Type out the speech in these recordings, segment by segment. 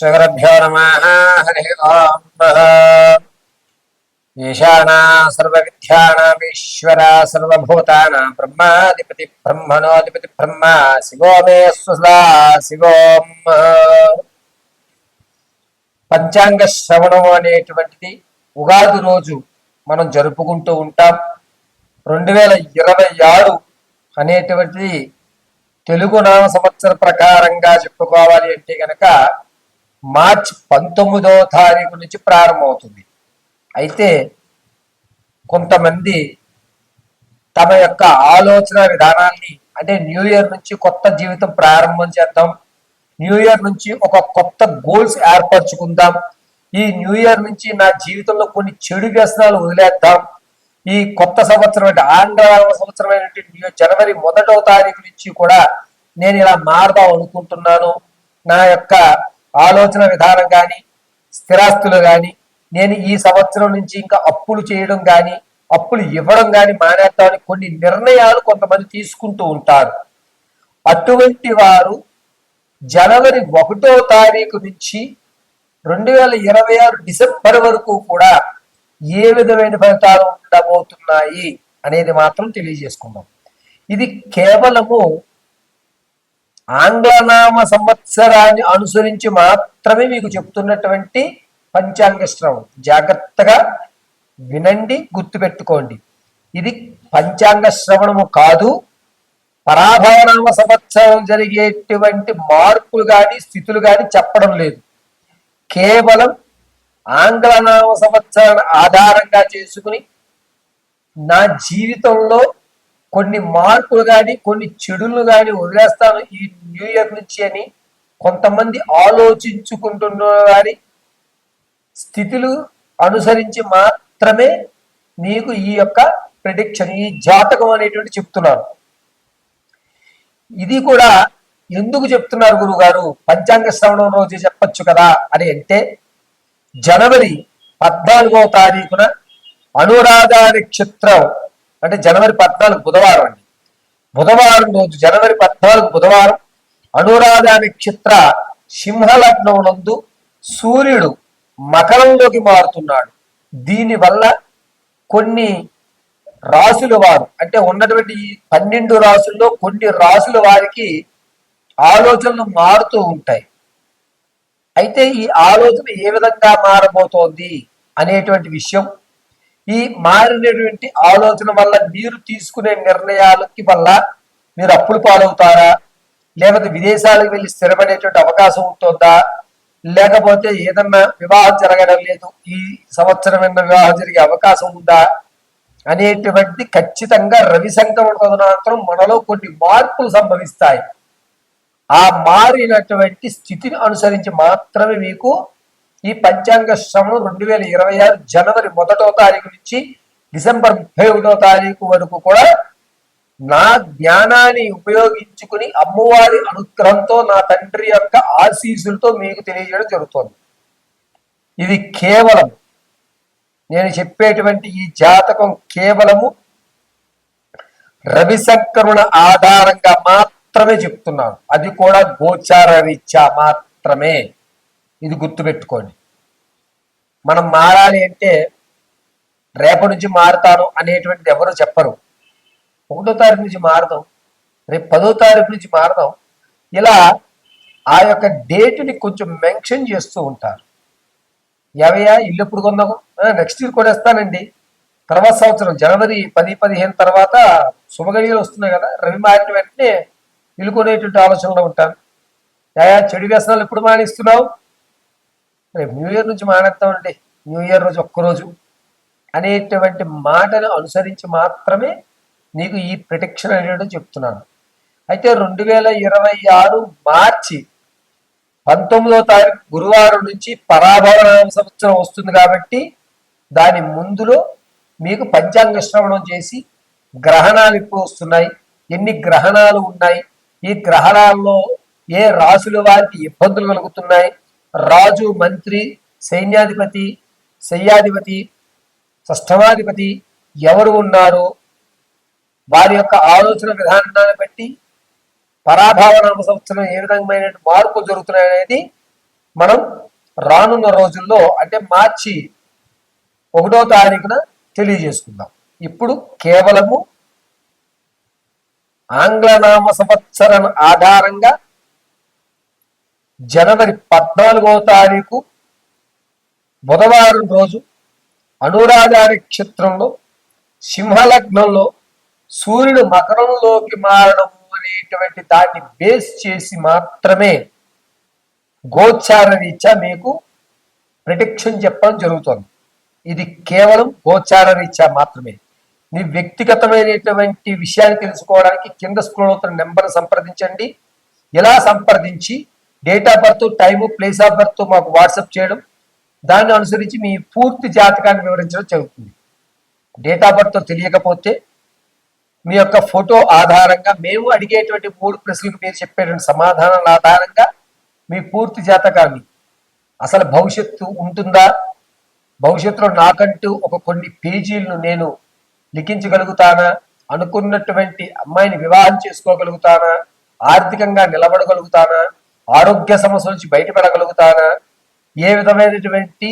శ్రీగురుభ్యో నమః. హరి ఓం. ఈశానా సర్వవిద్యానామీశ్వర సర్వభూతానాం బ్రహ్మాధిపతి బ్రహ్మణోధిపతి బ్రహ్మ శివో మే స్వదా శివోం. పంచాంగ శ్రవణం అనేటువంటిది ఉగాది రోజు మనం జరుపుకుంటూ ఉంటాం. 2026 అనేటువంటిది తెలుగు నామ సంవత్సర ప్రకారంగా చెప్పుకోవాలి అంటే కనుక మార్చి 19వ తారీఖు నుంచి ప్రారంభమవుతుంది. అయితే కొంతమంది తమ యొక్క ఆలోచన విధానాన్ని అంటే న్యూ ఇయర్ నుంచి కొత్త జీవితం ప్రారంభం చేద్దాం, న్యూ ఇయర్ నుంచి ఒక కొత్త గోల్స్ ఏర్పరచుకుందాం, ఈ న్యూ ఇయర్ నుంచి నా జీవితంలో కొన్ని చెడు వ్యసనాలు వదిలేద్దాం, ఈ కొత్త సంవత్సరం అంటే ఆంగ్ల సంవత్సరమైనటువంటి జనవరి 1వ తారీఖు నుంచి కూడా నేను ఇలా మారదాం అనుకుంటున్నాను, నా యొక్క ఆలోచన విధానం కానీ స్థిరాస్తులు కానీ నేను ఈ సంవత్సరం నుంచి ఇంకా అప్పులు చేయడం కానీ అప్పులు ఇవ్వడం కానీ మానేద్దామని కొన్ని నిర్ణయాలు కొంతమంది తీసుకుంటూ ఉంటారు. అటువంటి వారు జనవరి 1వ తారీఖు నుంచి 2026 డిసెంబర్ వరకు కూడా ఏ విధమైన ఫలితాలు ఉండబోతున్నాయి అనేది మాత్రం తెలియజేసుకుందాం. ఇది కేవలము ఆంగ్లనామ సంవత్సరాన్ని అనుసరించి మాత్రమే మీకు చెప్తున్నటువంటి పంచాంగ శ్రవణం. జాగ్రత్తగా వినండి, గుర్తుపెట్టుకోండి. ఇది పంచాంగ శ్రవణము కాదు. పరాభవనామ సంవత్సరం జరిగేటువంటి మార్పులు కానీ స్థితులు కానీ చెప్పడం లేదు. కేవలం ఆంగ్లనామ సంవత్సరాన్ని ఆధారంగా చేసుకుని నా జీవితంలో కొన్ని మార్పులు కానీ కొన్ని చెడులు కానీ వదిలేస్తాను ఈ న్యూ ఇయర్ నుంచి అని కొంతమంది ఆలోచించుకుంటున్న వారి స్థితులు అనుసరించి మాత్రమే నీకు ఈ యొక్క ప్రెడిక్షన్, ఈ జాతకం అనేటువంటి చెప్తున్నారు. ఇది కూడా ఎందుకు చెప్తున్నారు గురుగారు, పంచాంగ శ్రవణం రోజు చెప్పచ్చు కదా అని అంటే, జనవరి 14వ తారీఖున అనురాధ నక్షత్రం అంటే జనవరి 14 బుధవారం అండి. బుధవారం రోజు జనవరి 14 బుధవారం అనురాధ నక్షత్ర సింహలగ్నం నందు సూర్యుడు మకరంలోకి మారుతున్నాడు. దీనివల్ల కొన్ని రాసుల వారు అంటే ఉన్నటువంటి 12 రాసుల్లో కొన్ని రాసుల వారికి ఆలోచనలు మారుతూ ఉంటాయి. అయితే ఈ ఆలోచన ఏ విధంగా మారబోతోంది అనేటువంటి విషయం, ఈ మారినటువంటి ఆలోచన వల్ల మీరు తీసుకునే నిర్ణయాలకి వల్ల మీరు అప్పులు పాలవుతారా, లేకపోతే విదేశాలకు వెళ్ళి స్థిరపడేటువంటి అవకాశం ఉంటుందా, లేకపోతే ఏదన్నా వివాహం జరగడం లేదు ఈ సంవత్సరం వివాహం జరిగే అవకాశం ఉందా అనేటువంటి ఖచ్చితంగా రవి సంక్రమణ తదనంతరం మనలో కొన్ని మార్పులు సంభవిస్తాయి. ఆ మారినటువంటి స్థితిని అనుసరించి మాత్రమే మీకు ఈ పంచాంగ శ్రవణం 2026 జనవరి 1వ తారీఖు నుంచి డిసెంబర్ 31వ తారీఖు వరకు కూడా నా జ్ఞానాన్ని ఉపయోగించుకుని అమ్మవారి అనుగ్రహంతో నా తండ్రి యొక్క ఆశీస్సులతో మీకు తెలియజేయడం జరుగుతుంది. ఇది కేవలం నేను చెప్పేటువంటి ఈ జాతకం కేవలము రవి సంక్రమణ ఆధారంగా మాత్రమే చెప్తున్నాను. అది కూడా గోచార రీత్యా మాత్రమే. ఇది గుర్తుపెట్టుకోండి. మనం మారాలి అంటే రేపటి నుంచి మారుతాను అనేటువంటిది ఎవరు చెప్పరు. 1వ తారీఖు నుంచి మారదాం, రేపు 10వ తారీఖు నుంచి మారదాం, ఇలా ఆ యొక్క డేట్ని కొంచెం మెన్షన్ చేస్తూ ఉంటారు. ఏవయ్యా ఇల్లు ఎప్పుడు కొందాము, నెక్స్ట్ ఇయర్ కూడా ఇస్తానండి, తర్వాత సంవత్సరం జనవరి 10-15 తర్వాత శుభగడియలు వస్తున్నాయి కదా, రవి మారిన వెంటనే ఇల్లు కొనేటువంటి ఆలోచనలో ఉంటాను. యా చెడు వ్యసనాలు ఎప్పుడు మానేస్తున్నావు, రేపు న్యూ ఇయర్ నుంచి మానేస్తామండి, న్యూ ఇయర్ రోజు ఒక్కరోజు అనేటువంటి మాటను అనుసరించి మాత్రమే నీకు ఈ ప్రిడిక్షన్ అనేది చెప్తున్నాను. అయితే 2026 మార్చి 19వ తారీఖు గురువారం నుంచి పరాభవనామ సంవత్సరం వస్తుంది కాబట్టి దాని ముందులో మీకు పంచాంగ శ్రవణం చేసి గ్రహణాలు ఇప్పుడు వస్తున్నాయి, ఎన్ని గ్రహణాలు ఉన్నాయి, ఈ గ్రహణాల్లో ఏ రాసుల వారికి ఇబ్బందులు కలుగుతున్నాయి, రాజు మంత్రి సైన్యాధిపతి శయ్యాధిపతి షష్ఠమాధిపతి ఎవరు ఉన్నారు, వారి యొక్క ఆలోచన విధానాన్ని బట్టి పరాభవనామ సంవత్సరం ఏ విధమైన మార్పు జరుగుతున్నాయి అనేది మనం రానున్న రోజుల్లో అంటే మార్చి 1వ తారీఖున తెలియజేసుకుందాం. ఇప్పుడు కేవలము ఆంగ్లనామ సంవత్సరం ఆధారంగా జనవరి 14వ తారీఖు బుధవారం రోజు అనురాధ నక్షత్రంలో సింహలగ్నంలో సూర్యుడు మకరంలోకి మారడం అనేటువంటి దాన్ని బేస్ చేసి మాత్రమే గోచార రీత్యా మీకు ప్రిడిక్షన్ చెప్పడం జరుగుతుంది. ఇది కేవలం గోచార రీత్యా మాత్రమే. మీ వ్యక్తిగతమైనటువంటి విషయాన్ని తెలుసుకోవడానికి కింద స్క్రోల్ అవుతున్న నెంబర్ సంప్రదించండి. ఇలా సంప్రదించి date of birth, time, place of birth మాకు వాట్సాప్ చేయడం, దాన్ని అనుసరించి మీ పూర్తి జాతకాన్ని వివరించడం జరుగుతుంది. డేట్ ఆఫ్ బర్త్ తెలియకపోతే మీ యొక్క ఫోటో ఆధారంగా మేము అడిగేటువంటి 3 ప్రశ్నలకు మీరు చెప్పేటువంటి సమాధానాల ఆధారంగా మీ పూర్తి జాతకాన్ని, అసలు భవిష్యత్తు ఉంటుందా, భవిష్యత్తులో నాకంటూ కొన్ని పేజీలను నేను లిఖించగలుగుతానా, అనుకున్నటువంటి అమ్మాయిని వివాహం చేసుకోగలుగుతానా, ఆర్థికంగా నిలబడగలుగుతానా, ఆరోగ్య సమస్యల నుంచి బయటపడగలుగుతానా, ఏ విధమైనటువంటి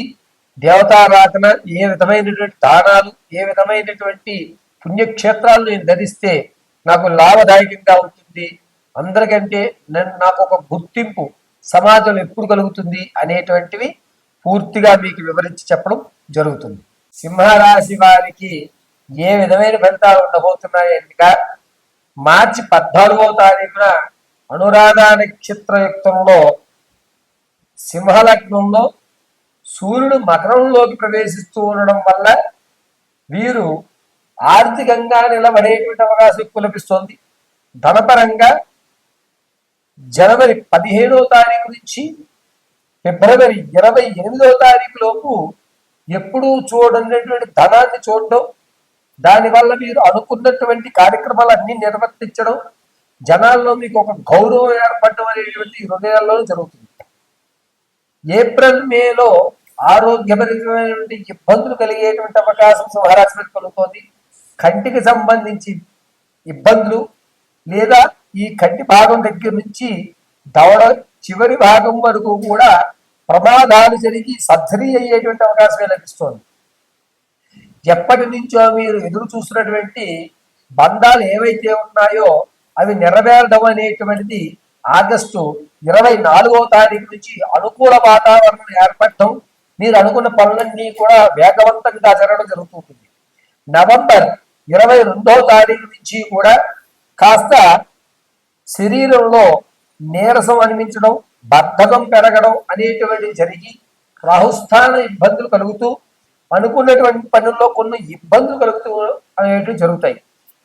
దేవతారాధన, ఏ విధమైనటువంటి దానాలు, ఏ విధమైనటువంటి పుణ్యక్షేత్రాలు నేను ధరిస్తే నాకు లాభదాయకంగా ఉంటుంది, అందరికంటే నాకు ఒక గుర్తింపు సమాజం ఎప్పుడు కలుగుతుంది అనేటువంటివి పూర్తిగా మీకు వివరించి చెప్పడం జరుగుతుంది. సింహరాశి వారికి ఏ విధమైన ఫలితాలు ఉండబోతున్నాయి అనగా మార్చి 14వ తారీఖున అనురాధ నక్షత్రయుక్తంలో సింహలగ్నంలో సూర్యుడు మకరంలోకి ప్రవేశిస్తూ ఉండడం వల్ల వీరు ఆర్థికంగా నిలబడేటువంటి అవకాశం ఎక్కువ లభిస్తోంది. ధనపరంగా జనవరి 15వ తారీఖు నుంచి ఫిబ్రవరి 28వ తారీఖు లోపు ఎప్పుడూ చూడనటువంటి ధనాన్ని చూడడం, దానివల్ల మీరు అనుకున్నటువంటి కార్యక్రమాలన్నీ నిర్వర్తించడం, జనాల్లో మీకు ఒక గౌరవం ఏర్పడడం అనేటువంటి హృదయాల్లో జరుగుతుంది. ఏప్రిల్ మేలో ఆరోగ్యపరమైనటువంటి ఇబ్బందులు కలిగేటువంటి అవకాశం సింహరాశి కలుగుతోంది. కంటికి సంబంధించి ఇబ్బందులు లేదా ఈ కంటి భాగం దగ్గర నుంచి దవడ చివరి భాగం వరకు కూడా ప్రమాదాలు జరిగి సర్జరీ అయ్యేటువంటి అవకాశమే లభిస్తోంది. ఎప్పటి నుంచో మీరు ఎదురు చూస్తున్నటువంటి బంధాలు ఏవైతే ఉన్నాయో అవి నెరవేరడం అనేటువంటిది ఆగస్టు 24వ తారీఖు నుంచి అనుకూల వాతావరణం ఏర్పడటం, మీరు అనుకున్న పనులన్నీ కూడా వేగవంతంగా జరగడం జరుగుతుంది. నవంబర్ 22వ తారీఖు నుంచి కూడా కాస్త శరీరంలో నీరసం అనిపించడం, బద్ధకం పెరగడం అనేటువంటివి జరిగి రాహుస్థాన ఇబ్బందులు కలుగుతూ అనుకున్నటువంటి పనుల్లో కొన్ని ఇబ్బందులు కలుగుతూ అనేటివి జరుగుతాయి.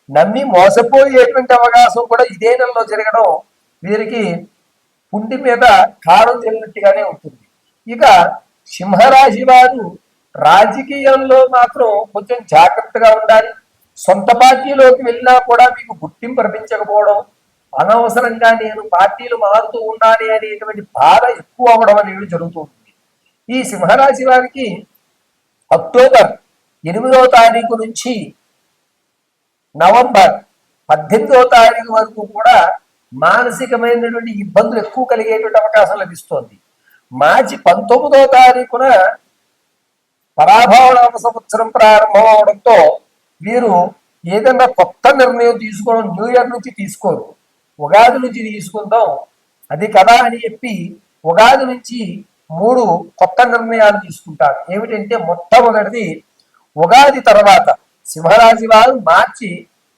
నమ్మి మోసపోయేటువంటి అవకాశం కూడా ఇదే నెలలో జరగడం వీరికి పుండి మీద కారం చెల్లినట్టుగానే ఉంటుంది. ఇక సింహరాశి వారు రాజకీయంలో మాత్రం కొంచెం జాగ్రత్తగా ఉండాలి. సొంత పార్టీలోకి వెళ్ళినా కూడా మీకు గుర్తింపు లభించకపోవడం, అనవసరంగా నేను పార్టీలు మారుతూ ఉండాలి అనేటువంటి బాధ ఎక్కువ అవడం అనేది జరుగుతుంది. ఈ సింహరాశి వారికి అక్టోబర్ 8వ తారీఖు నుంచి నవంబర్ 18వ తారీఖు వరకు కూడా మానసికమైనటువంటి ఇబ్బందులు ఎక్కువ కలిగేటువంటి అవకాశం లభిస్తోంది. మార్చి 19వ తారీఖున పరాభవ సంవత్సరం ప్రారంభం అవడంతో వీరు ఏదైనా కొత్త నిర్ణయం తీసుకోవడం న్యూ ఇయర్ నుంచి తీసుకోరు, ఉగాది నుంచి తీసుకుందాం అది కదా అని చెప్పి ఉగాది నుంచి 3 కొత్త నిర్ణయాలు తీసుకుంటారు. ఏమిటంటే మొట్టమొదటిది ఉగాది తర్వాత సింహరాశి వారు మార్చి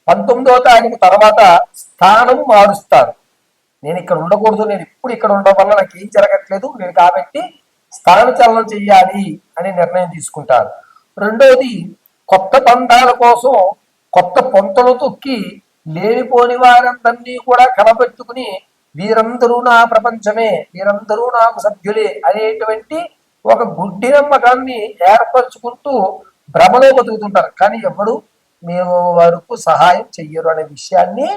19వ తారీఖు తర్వాత స్థానం మారుస్తారు. నేను ఇక్కడ ఉండకూడదు, నేను ఇప్పుడు ఇక్కడ ఉండడం వల్ల నాకు ఏం జరగట్లేదు, నేను కాబట్టి స్థానచలనం చెయ్యాలి అని నిర్ణయం తీసుకుంటారు. రెండోది కొత్త బంధాల కోసం కొత్త పొంతలు తొక్కి లేనిపోని వారందరినీ కూడా కలబెట్టుకుని వీరందరూ నా ప్రపంచమే, వీరందరూ నాకు సభ్యులే అనేటువంటి ఒక గుడ్డి నమ్మకాన్ని ఏర్పరచుకుంటూ భ్రమలో బతుకుతుంటారు. కానీ ఎవరు మేము వరకు సహాయం చెయ్యరు అనే విషయాన్ని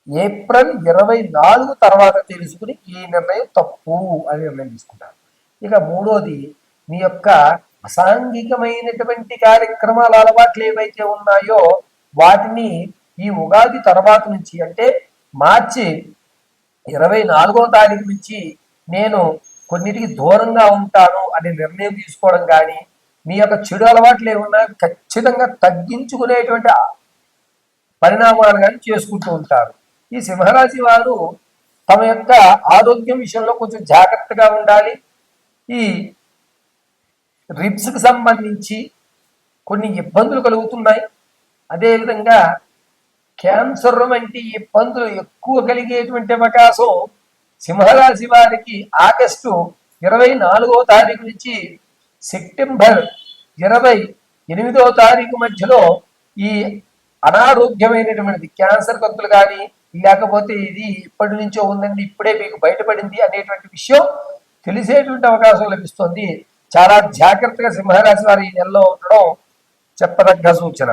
ఏప్రిల్ 24 తర్వాత తెలుసుకుని ఈ నిర్ణయం తప్పు అని నిర్ణయం తీసుకుంటారు. ఇక మూడోది మీ యొక్క అసాంఘికమైనటువంటి కార్యక్రమాల అలవాట్లు ఏవైతే ఉన్నాయో వాటిని ఈ ఉగాది తర్వాత నుంచి అంటే మార్చి 24వ తారీఖు నుంచి నేను కొన్నిటికి దూరంగా ఉంటాను అనే నిర్ణయం తీసుకోవడం కానీ, మీ యొక్క చెడు అలవాట్లు ఏమన్నా ఖచ్చితంగా తగ్గించుకునేటువంటి పరిణామాలు కానీ చేసుకుంటూ ఉంటారు. ఈ సింహరాశి వారు తమ యొక్క ఆరోగ్యం విషయంలో కొంచెం జాగ్రత్తగా ఉండాలి. ఈ రిబ్స్కి సంబంధించి కొన్ని ఇబ్బందులు కలుగుతున్నాయి. అదేవిధంగా క్యాన్సర్ వంటి ఇబ్బందులు ఎక్కువ కలిగేటువంటి అవకాశం సింహరాశి వారికి ఆగస్టు 24వ తారీఖు నుంచి సెప్టెంబర్ 28వ తారీఖు మధ్యలో ఈ అనారోగ్యమైనటువంటిది క్యాన్సర్ కత్తులు కానీ, లేకపోతే ఇది ఇప్పటి నుంచో ఉందండి ఇప్పుడే మీకు బయటపడింది అనేటువంటి విషయం తెలిసేటువంటి అవకాశం లభిస్తుంది. చాలా జాగ్రత్తగా సింహరాశి వారు ఈ నెలలో ఉండడం చెప్పదగ్గ సూచన.